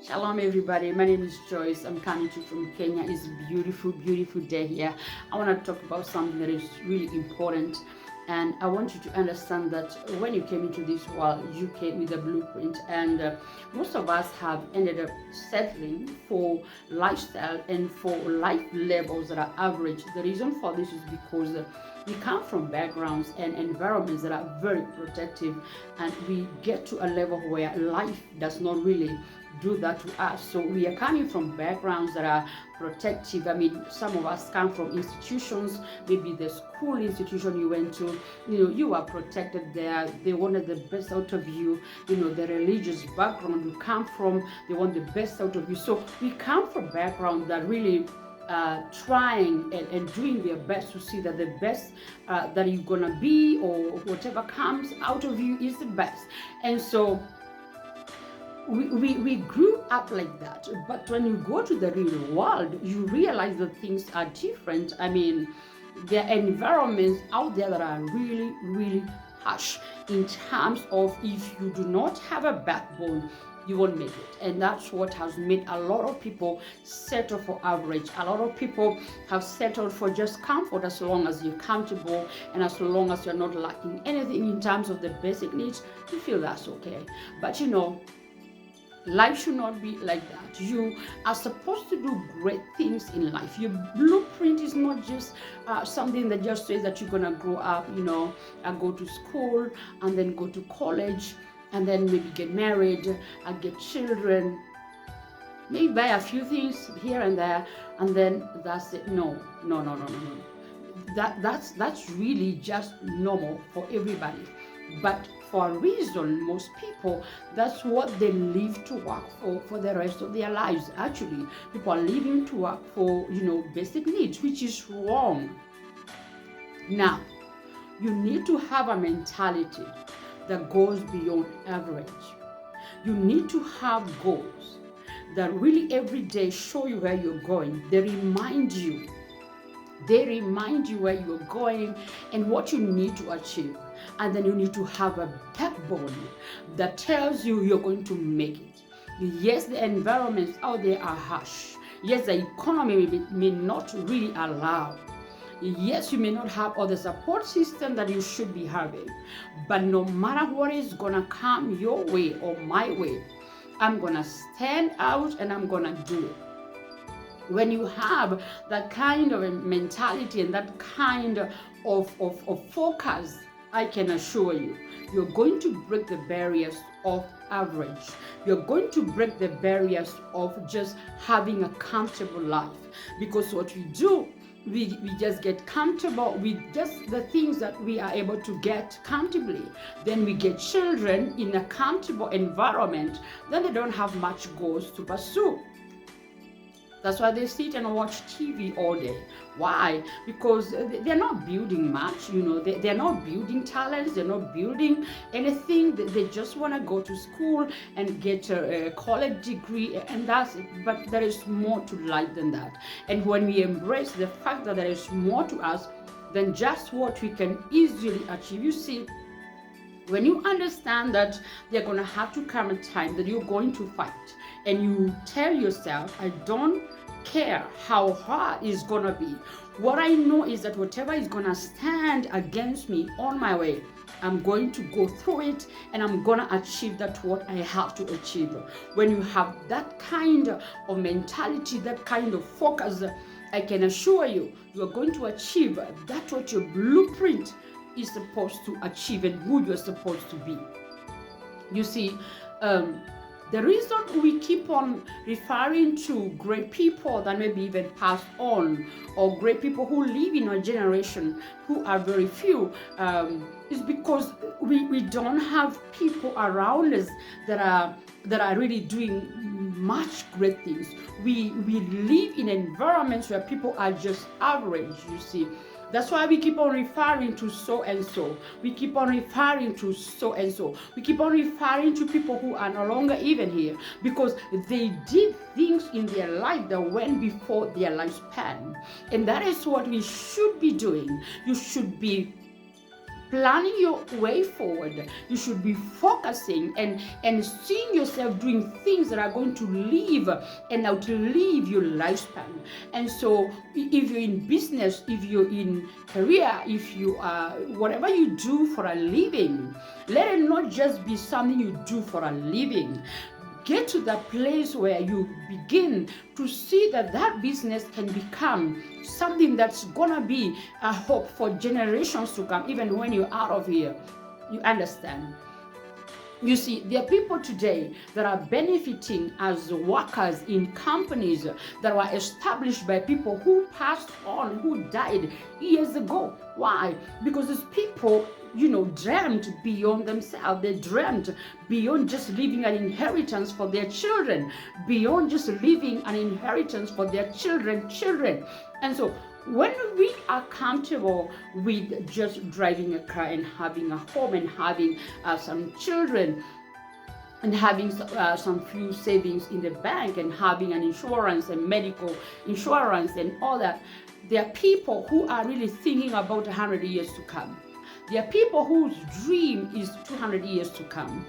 Shalom everybody, my name is Joyce. I'm coming to you from Kenya. It's a beautiful, beautiful day here. I want to talk about something that is really important, and I want you to understand that when you came into this world, you came with a blueprint, and most of us have ended up settling for lifestyle and for life levels that are average. The reason for this is because we come from backgrounds and environments that are very protective, and we get to a level where life does not really do that to us. So we are coming from backgrounds that are protective. I mean, some of us come from institutions, maybe the school institution you went to, you are protected there. They wanted the best out of you. The religious background you come from, they want the best out of you. So we come from backgrounds that really trying and doing their best to see that the best that you're gonna be, or whatever comes out of you, is the best. And so we grew up like that. But when you go to the real world, you realize that things are different. I mean, there are environments out there that are really, really harsh in terms of, if you do not have a backbone, you won't make it. And that's what has made a lot of people settle for average. A lot of people have settled for just comfort. As long as you're comfortable and as long as you're not lacking anything in terms of the basic needs, you feel that's okay. But life should not be like that. You are supposed to do great things in life. Your blueprint is not just something that just says that you're gonna grow up, and go to school and then go to college and then maybe get married and get children, maybe buy a few things here and there, and then that's it. No. That's really just normal for everybody. But for a reason, most people, that's what they live to work for the rest of their lives. Actually, people are living to work for, basic needs, which is wrong. Now, you need to have a mentality that goes beyond average. You need to have goals that really every day show you where you're going. They remind you where you're going and what you need to achieve. And then you need to have a backbone that tells you you're going to make it. Yes, the environments out there are harsh. Yes, the economy may not really allow. Yes, you may not have all the support system that you should be having. But no matter what is gonna come your way or my way, I'm gonna stand out and I'm gonna do it. When you have that kind of a mentality and that kind of focus, I can assure you, you're going to break the barriers of average. You're going to break the barriers of just having a comfortable life. Because what we do, we just get comfortable with just the things that we are able to get comfortably. Then we get children in a comfortable environment, then they don't have much goals to pursue. That's why they sit and watch TV all day. Why? Because they're not building much, they're not building talents, they're not building anything. They just want to go to school and get a college degree, and that's it. But there is more to life than that. And when we embrace the fact that there is more to us than just what we can easily achieve, you see, when you understand that they're going to have to come a time that you're going to fight, and you tell yourself, I don't care how hard it's going to be. What I know is that whatever is going to stand against me on my way, I'm going to go through it and I'm going to achieve that what I have to achieve. When you have that kind of mentality, that kind of focus, I can assure you, you're going to achieve that what your blueprint is supposed to achieve and who you're supposed to be. You see, the reason we keep on referring to great people that maybe even passed on, or great people who live in our generation who are very few, is because we don't have people around us that are really doing much great things. We live in environments where people are just average, you see. That's why we keep on referring to so and so. We keep on referring to so and so. We keep on referring to people who are no longer even here because they did things in their life that went before their lifespan. And that is what we should be doing. You should be planning your way forward. You should be focusing and seeing yourself doing things that are going to live and outlive your lifespan. And so if you're in business, if you're in career, if you are whatever you do for a living, let it not just be something you do for a living. Get to the place where you begin to see that business can become something that's gonna be a hope for generations to come, even when you're out of here. You understand? You see, there are people today that are benefiting as workers in companies that were established by people who passed on, who died years ago. Why? Because these people, dreamt beyond themselves. They dreamt beyond just leaving an inheritance for their children, beyond just leaving an inheritance for their children. And so when we are comfortable with just driving a car and having a home and having some children and having some few savings in the bank and having an insurance and medical insurance and all that, there are people who are really thinking about 100 years to come. There are people whose dream is 200 years to come.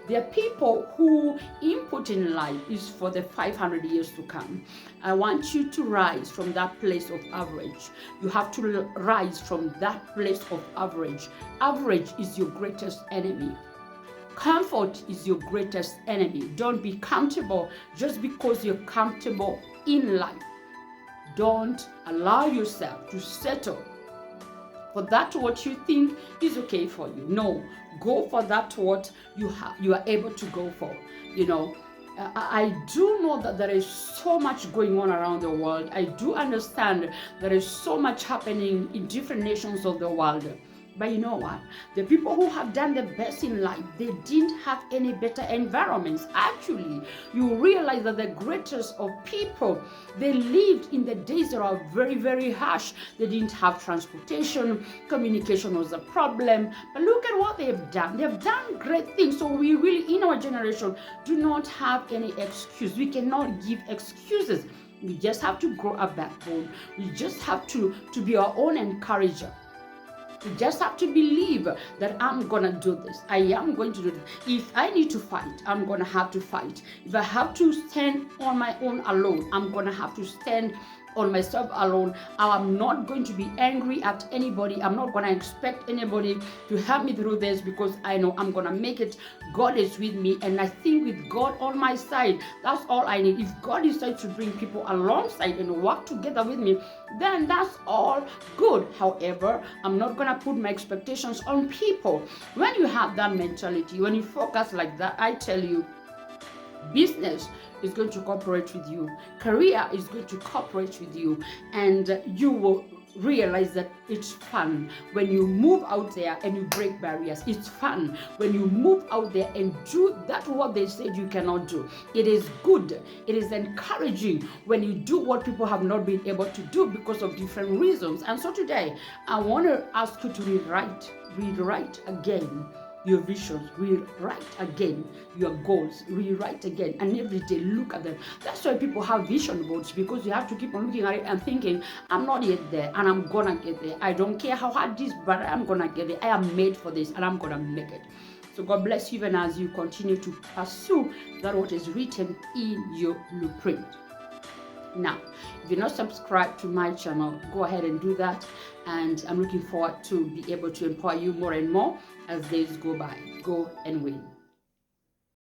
There are people who input in life is for the 500 years to come. I want you to rise from that place of average. You have to rise from that place of average. Average is your greatest enemy. Comfort is your greatest enemy. Don't be comfortable just because you're comfortable in life. Don't allow yourself to settle for that what you think is okay for you. No, go for that what you are able to go for. I do know that there is so much going on around the world. I do understand there is so much happening in different nations of the world. But you know what? The people who have done the best in life, they didn't have any better environments. Actually, you realize that the greatest of people, they lived in the days that are very, very harsh. They didn't have transportation. Communication was a problem. But look at what they've done. They've done great things. So we really, in our generation, do not have any excuse. We cannot give excuses. We just have to grow a backbone. We just have to be our own encourager. You just have to believe that I'm gonna do this. I am going to do this. If I need to fight, I'm gonna have to fight. If I have to stand on my own alone, I'm gonna have to stand on myself alone. I'm not going to be angry at anybody. I'm not gonna expect anybody to help me through this because I know I'm gonna make it. God is with me, and I think with God on my side, that's all I need. If God decides to bring people alongside and work together with me, then that's all good. However, I'm not gonna put my expectations on people. When you have that mentality, when you focus like that, I tell you, business is going to cooperate with you. Career is going to cooperate with you, and you will realize that it's fun when you move out there and you break barriers. It's fun when you move out there and do that what they said you cannot do. It is good. It is encouraging when you do what people have not been able to do because of different reasons. And so today, I want to ask you to rewrite again your visions, rewrite again your goals, rewrite again, and every day look at them. That's why people have vision boards, because you have to keep on looking at it and thinking, I'm not yet there and I'm gonna get there. I don't care how hard this, but I'm gonna get there. I am made for this and I'm gonna make it. So God bless you even as you continue to pursue that what is written in your blueprint. Now, if you're not subscribed to my channel, go ahead and do that. And I'm looking forward to be able to empower you more and more as days go by. Go and win.